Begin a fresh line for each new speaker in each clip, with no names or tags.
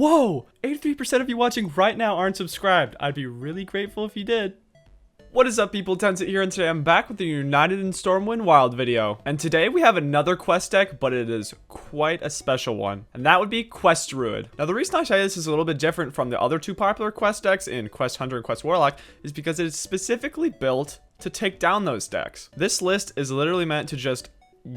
Whoa! 83% of you watching right now aren't subscribed. I'd be really grateful if you did. What is up, people? TenCent here, and today I'm back with the United in Stormwind Wild video. And today we have another quest deck, but it is quite a special one. And that would be Quest Druid. Now, the reason I say this is a little bit different from the other two popular quest decks in Quest Hunter and Quest Warlock is because it is specifically built to take down those decks. This list is literally meant to just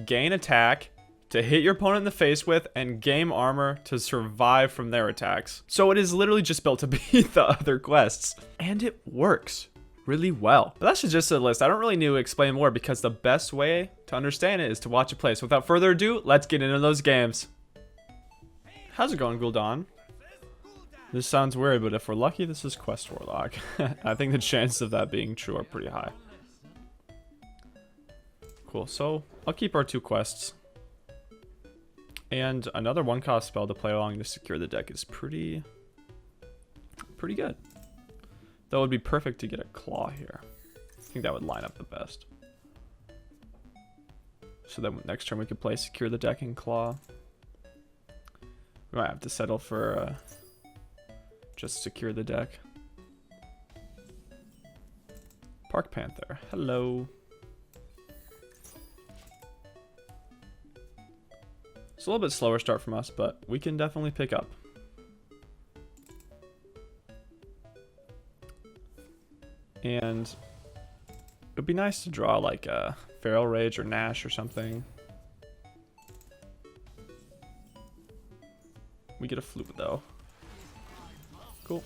gain attack, to hit your opponent in the face with, and gain armor to survive from their attacks. So it is literally just built to beat the other quests. And it works really well. But that's just a list. I don't really need to explain more because the best way to understand it is to watch it play. So without further ado, let's get into those games. How's it going, Gul'dan? This sounds weird, but if we're lucky, this is Quest Warlock. I think the chances of that being true are pretty high. Cool, so I'll keep our two quests. And another one-cost spell to play along to secure the deck is pretty good. That would be perfect to get a claw here. I think that would line up the best. So then next turn we could play secure the deck and claw. We might have to settle for just secure the deck. Park Panther, hello. It's a little bit slower start from us, but we can definitely pick up. And it would be nice to draw like a Feral Rage or Nash or something. We get a flute though. Cool.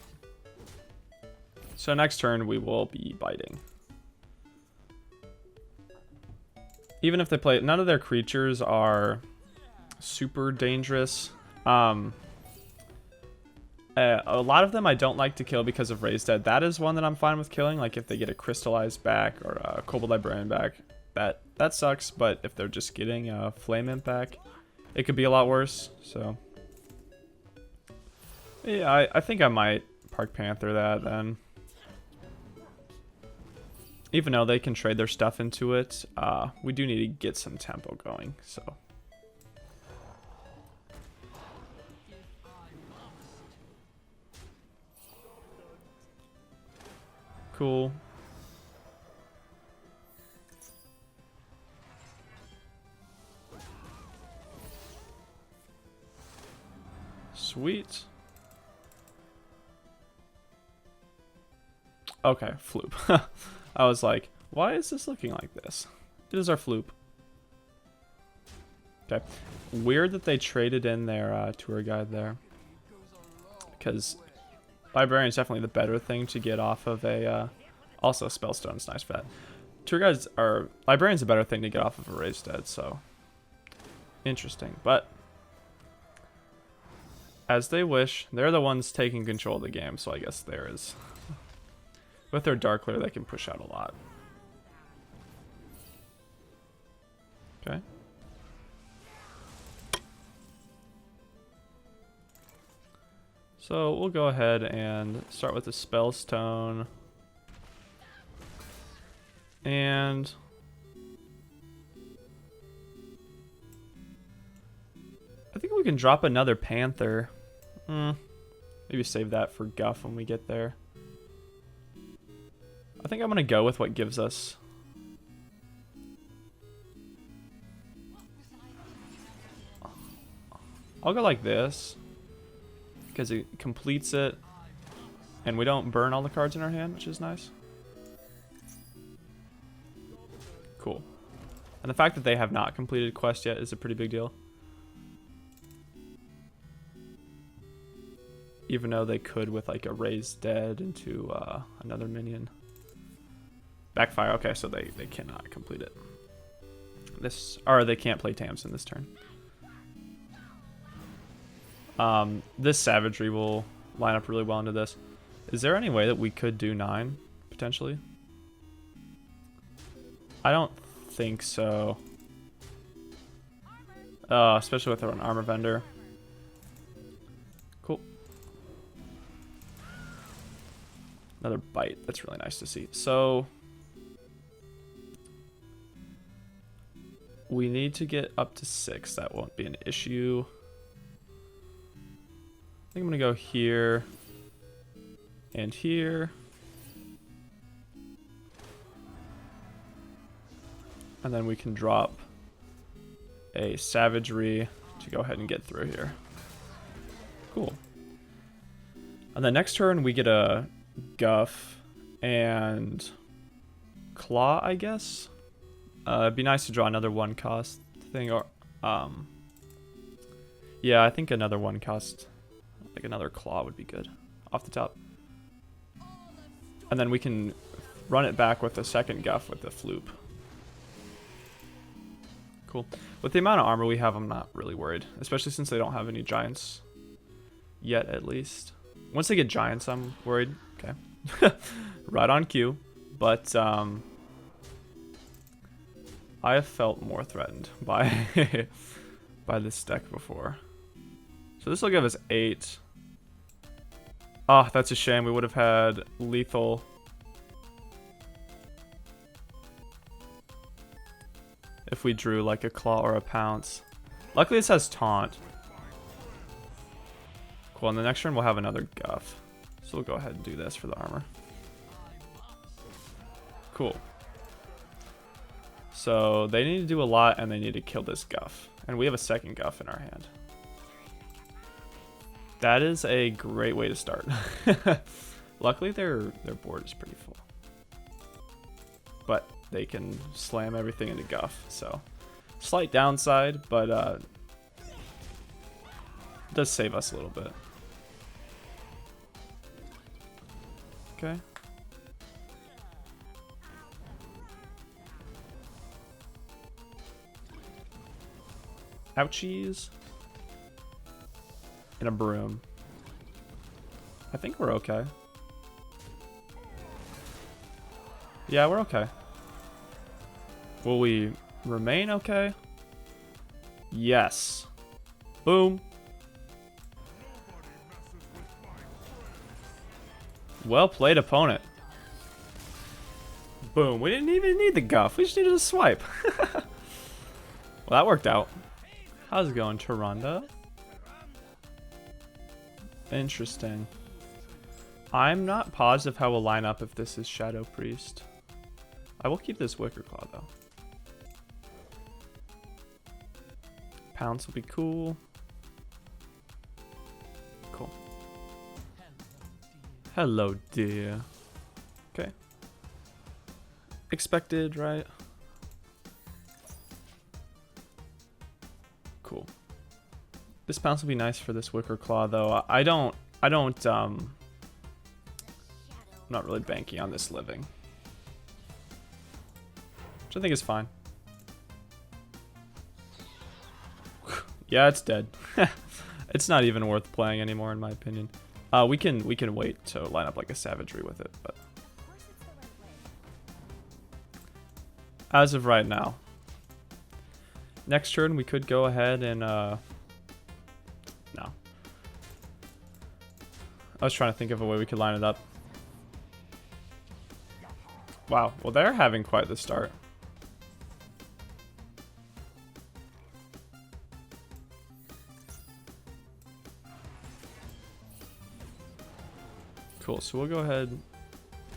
So next turn we will be biting. Even if they play, none of their creatures are super dangerous. A lot of them I don't like to kill because of Raised Dead. That is one that I'm fine with killing. Like if they get a Crystallized back or a Kobold Librarian back, that sucks. But if they're just getting a Flame Imp back, it could be a lot worse. So yeah, I think I might Park Panther that then. Even though they can trade their stuff into it, we do need to get some tempo going. So. Cool. Sweet. Okay, Floop. I was like, why is this looking like this? It is our Floop. Okay. Weird that they traded in their tour guide there. Because Librarian is definitely the better thing to get off of a, also Spellstone's nice for that. Tour guides are, Librarian's a better thing to get off of a Raised Dead, so interesting. But as they wish, they're the ones taking control of the game, so I guess there is. With their Dark Lair, they can push out a lot. Okay. So we'll go ahead and start with the Spellstone. And I think we can drop another Panther. Maybe save that for Guff when we get there. I think I'm going to go with what gives us. I'll go like this. Because it completes it, and we don't burn all the cards in our hand, which is nice. Cool. And the fact that they have not completed quest yet is a pretty big deal. Even though they could with like a Raised Dead into another minion. Backfire, okay, so they cannot complete it. Or they can't play Tamsin this turn. This Savagery will line up really well into this. Is there any way that we could do 9, potentially? I don't think so. Especially with an Armor Vendor. Cool. Another Bite. That's really nice to see. So we need to get up to 6. That won't be an issue. think I'm gonna go here and here. And then we can drop a savagery to go ahead and get through here. Cool. And then next turn we get a guff and claw, I guess. It'd be nice to draw another 1 cost thing, or yeah, I think another 1 cost, like another claw would be good off the top. And then we can run it back with a second guff with the floop. Cool. With the amount of armor we have, I'm not really worried, especially since they don't have any giants yet, at least. Once they get giants, I'm worried. Okay. Right on cue. But I have felt more threatened by by this deck before. So this will give us 8. Ah, oh, that's a shame. We would have had lethal. If we drew like a claw or a pounce. Luckily this has taunt. Cool, and the next turn we'll have another guff. So we'll go ahead and do this for the armor. Cool. So they need to do a lot and they need to kill this guff. And we have a second guff in our hand. That is a great way to start. Luckily their board is pretty full. But they can slam everything into guff, so slight downside, but it does save us a little bit. Okay. Ouchies. And a broom. I think we're okay. Yeah, we're okay. Will we remain okay? Yes. Boom. Well played, opponent. Boom. We didn't even need the guff. We just needed a swipe. Well, that worked out. How's it going, Tyrande? Interesting. I'm not positive how we'll line up if this is Shadow Priest. I will keep this Wicker Claw, though. Pounce will be cool. Cool. Hello, dear. Okay. Expected, right? Cool. This pounce will be nice for this Wicker Claw, though. I'm not really banking on this living. Which I think is fine. Yeah, it's dead. It's not even worth playing anymore, in my opinion. We can wait to line up like a savagery with it, but as of right now, next turn we could go ahead and no. I was trying to think of a way we could line it up. Wow, well they're having quite the start. Cool, so we'll go ahead,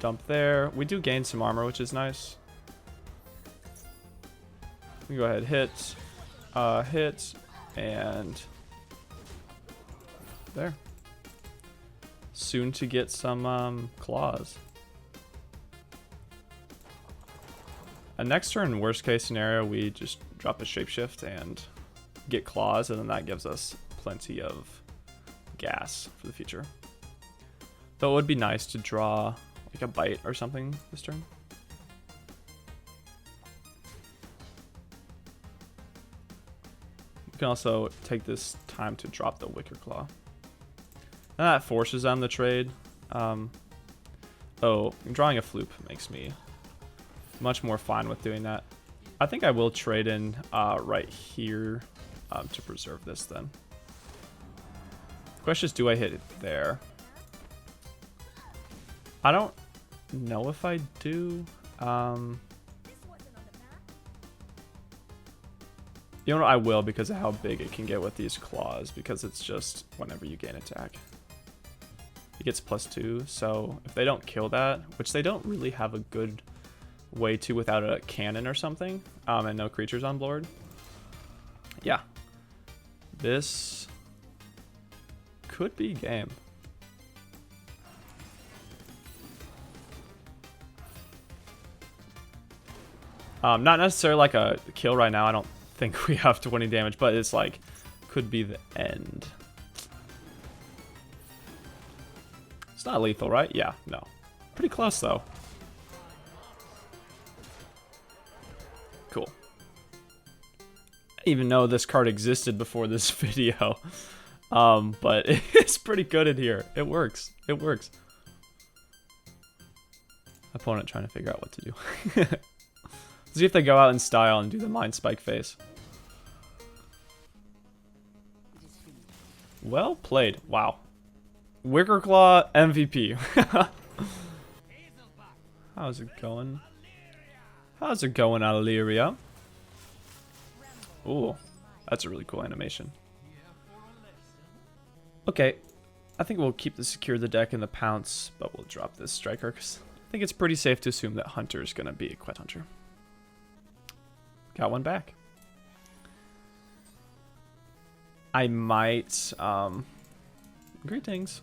dump there. We do gain some armor, which is nice. We go ahead, hit, and there. Soon to get some claws. And next turn, worst case scenario, we just drop a shapeshift and get claws, and then that gives us plenty of gas for the future. Though it would be nice to draw like a bite or something this turn. We can also take this time to drop the Wicker Claw. And that forces them to trade. Oh, drawing a floop makes me much more fine with doing that. I think I will trade in right here to preserve this then. The question is, do I hit it there? I don't know if I do. You know what, I will because of how big it can get with these claws, because it's just whenever you gain attack. He gets +2, so if they don't kill that, which they don't really have a good way to without a cannon or something, and no creatures on board. Yeah. This could be game. Not necessarily like a kill right now. I don't think we have 20 damage, but it's like, could be the end. It's not lethal, right? Yeah, no. Pretty close, though. Cool. I didn't even know this card existed before this video. But it's pretty good in here. It works. It works. Opponent trying to figure out what to do. See if they go out in style and do the Mind Spike face. Well played. Wow. Wickerclaw MVP. How's it going? How's it going, Illyria? Ooh, that's a really cool animation. Okay, I think we'll keep the Secure the Deck and the Pounce, but we'll drop this Striker because I think it's pretty safe to assume that Hunter is going to be a Quest Hunter. Got one back. I might, greetings.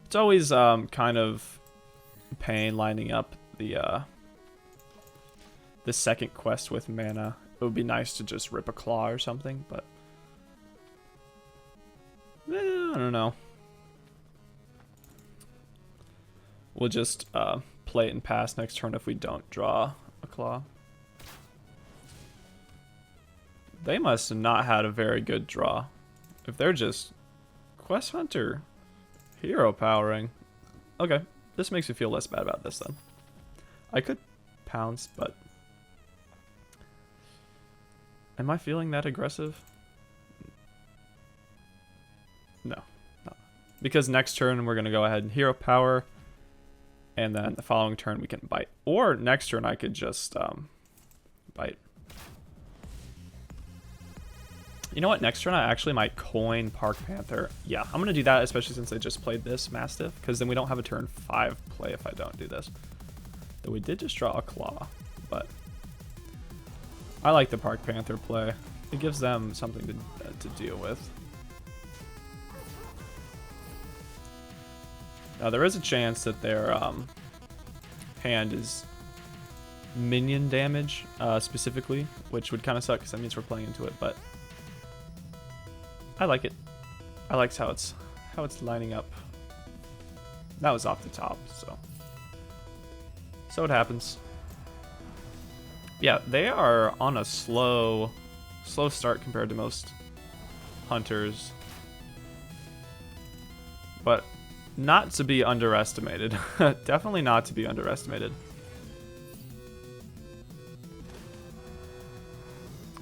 It's always kind of pain lining up the second quest with mana. It would be nice to just rip a claw or something, but I don't know. We'll just play it and pass next turn if we don't draw a claw. They must have not had a very good draw. If they're just Quest Hunter hero powering. Okay, this makes me feel less bad about this then. I could pounce, but am I feeling that aggressive? No, no. Because next turn we're gonna go ahead and hero power, and then the following turn we can bite. Or next turn I could just bite. You know what? Next turn I actually might coin Park Panther. Yeah, I'm going to do that, especially since I just played this Mastiff, because then we don't have a turn 5 play if I don't do this. Though we did just draw a Claw, but I like the Park Panther play. It gives them something to deal with. Now there is a chance that their hand is minion damage specifically, which would kind of suck because that means we're playing into it, but I like it. I like how it's lining up. That was off the top, so it happens. Yeah, they are on a slow start compared to most hunters, but not to be underestimated. Definitely not to be underestimated.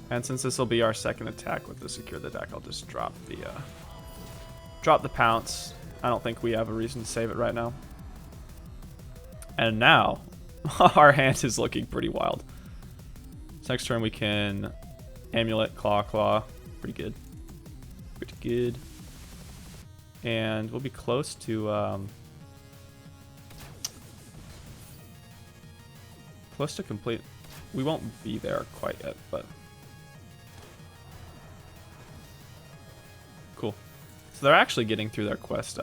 And since this will be our second attack with the Secure the Deck, I'll just drop the Pounce. I don't think we have a reason to save it right now. And now, our hand is looking pretty wild. So next turn we can Amulet, Claw. Pretty good. Pretty good. And we'll be close to complete. We won't be there quite yet, but cool. So they're actually getting through their quest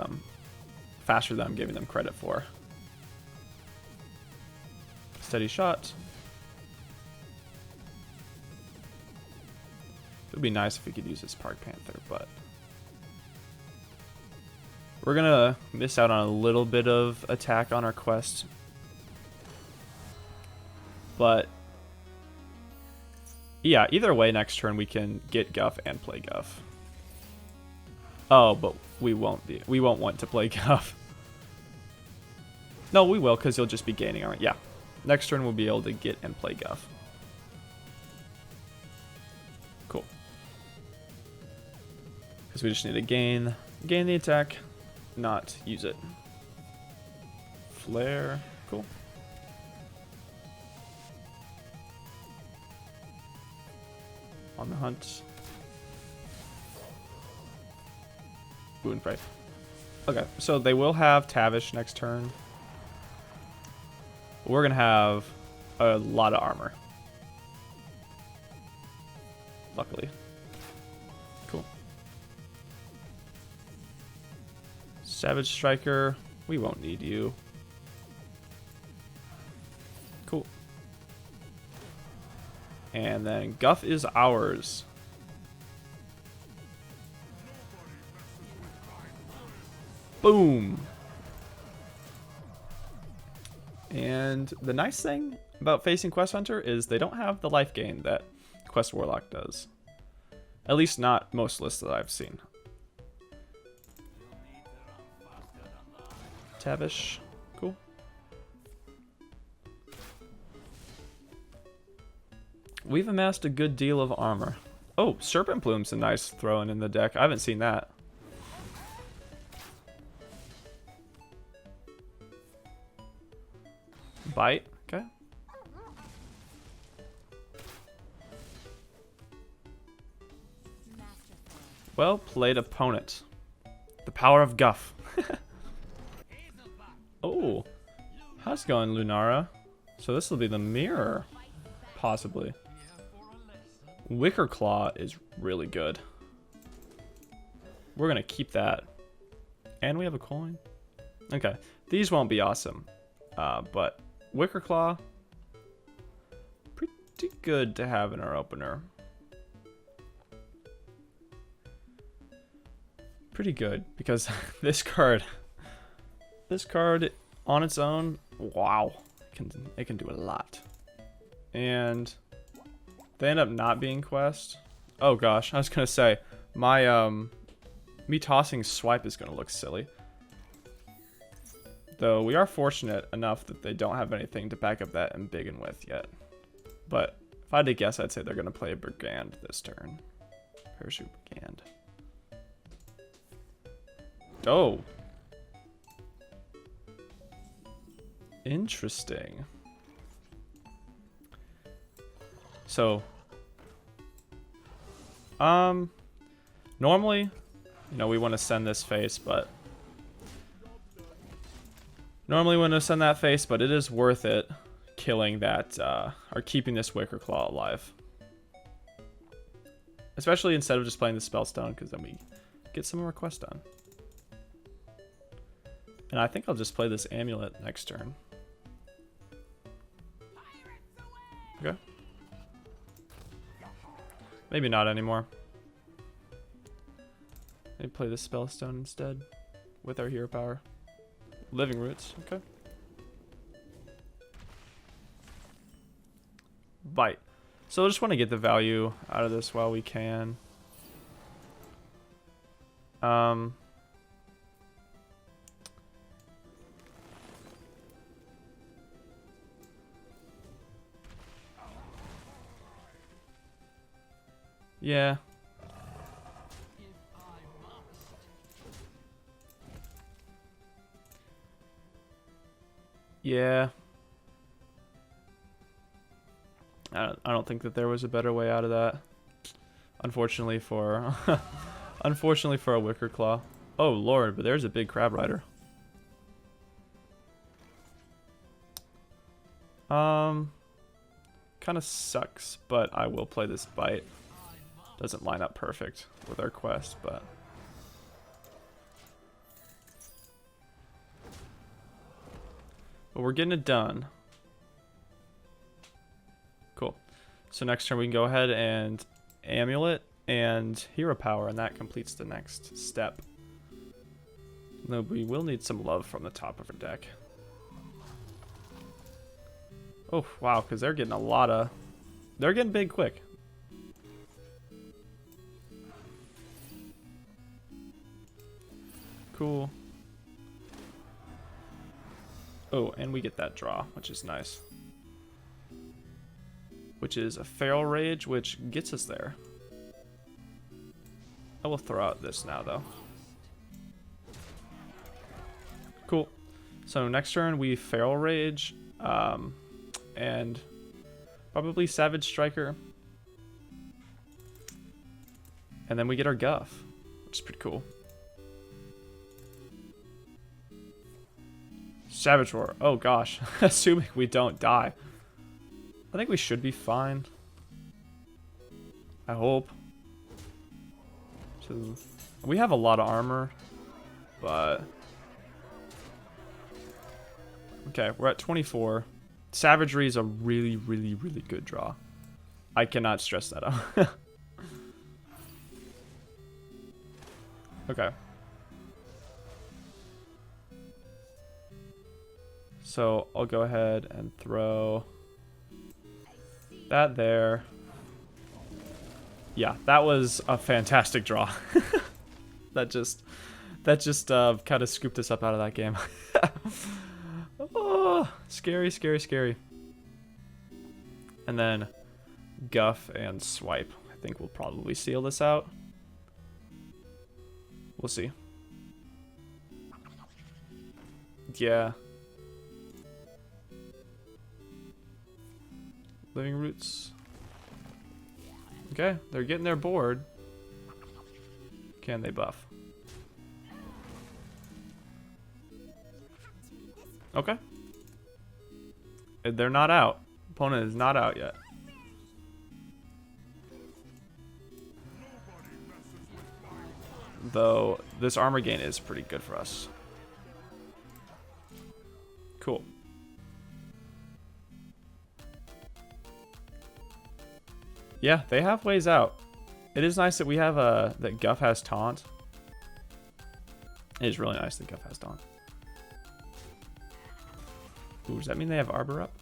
faster than I'm giving them credit for. Steady shot. It would be nice if we could use this Park Panther, but we're gonna miss out on a little bit of attack on our quest. But yeah, either way, next turn we can get Guff and play Guff. Oh, but we won't want to play Guff. No, we will, because you'll just be gaining on it. Yeah. Next turn we'll be able to get and play Guff. Cool. Because we just need to gain the attack, not use it. Flare. Cool. On the hunt. Wound Spray. Okay, so they will have Tavish next turn. We're going to have a lot of armor. Luckily. Cool. Savage Striker. We won't need you. Cool. And then Guff is ours. Boom. And the nice thing about facing Quest Hunter is they don't have the life gain that Quest Warlock does. At least not most lists that I've seen. Tavish. Cool. We've amassed a good deal of armor. Oh, Serpent Plume's a nice throw-in in the deck. I haven't seen that. Bite. Okay. Well played, opponent. The power of Guff. Oh, how's it going, Lunara? So this will be the mirror, possibly. Wicker Claw is really good. We're gonna keep that. And we have a coin. Okay, these won't be awesome, but Wicker Claw, pretty good to have in our opener. Pretty good, because this card on its own, wow, it can do a lot. And they end up not being quest. Oh gosh, I was gonna say my me tossing swipe is gonna look silly. Though we are fortunate enough that they don't have anything to back up that Embiggen with yet. But if I had to guess, I'd say they're gonna play a Brigand this turn. Parachute Brigand. Oh. Interesting. So, normally, you know, we want to send this face, but it is worth it killing that, or keeping this Wicker Claw alive. Especially instead of just playing the Spellstone, because then we get some of our quests done. And I think I'll just play this Amulet next turn. Okay. Maybe not anymore. Maybe play the Spellstone instead with our hero power. Living Roots, okay. Bite. So I just want to get the value out of this while we can. Yeah. Yeah. I don't think that there was a better way out of that. Unfortunately for unfortunately for a Wicker Claw. Oh lord, but there's a big Crab Rider. Kind of sucks, but I will play this Bite. Doesn't line up perfect with our quest, but we're getting it done. Cool. So next turn we can go ahead and Amulet and Hero Power, and that completes the next step. No, we will need some love from the top of our deck. Oh, wow, because they're getting a lot of... They're getting big quick. Cool. Oh, and we get that draw, which is nice. Which is a Feral Rage, which gets us there. I will throw out this now, though. Cool. So next turn, we Feral Rage, and probably Savage Striker. And then we get our Guff, which is pretty cool. Savage Roar. Oh gosh. Assuming we don't die. I think we should be fine. I hope. So, we have a lot of armor, but... Okay, we're at 24. Savagery is a really, really, really good draw. I cannot stress that out. Okay. So I'll go ahead and throw that there. Yeah, that was a fantastic draw. that just kind of scooped us up out of that game. Oh, scary, scary, scary. And then Guff and Swipe. I think we'll probably seal this out. We'll see. Yeah. Living Roots. Okay, they're getting their board. Can they buff? Okay. They're not out. Opponent is not out yet. Though this armor gain is pretty good for us. Cool. Yeah, they have ways out. It is nice that we have that Guff has taunt. It is really nice that Guff has taunt. Ooh, does that mean they have Arbor up?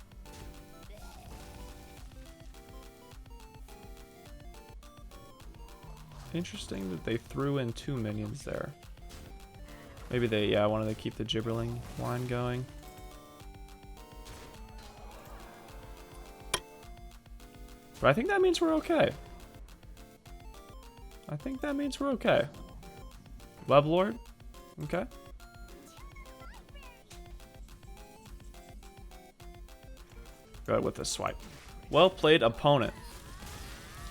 Interesting that they threw in 2 minions there. Maybe they, yeah, wanted to keep the Gibberling line going. But I think that means we're okay. I think that means we're okay. Web Lord? Okay. Go ahead with the swipe. Well played, opponent.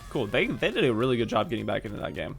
Cool. They did a really good job getting back into that game.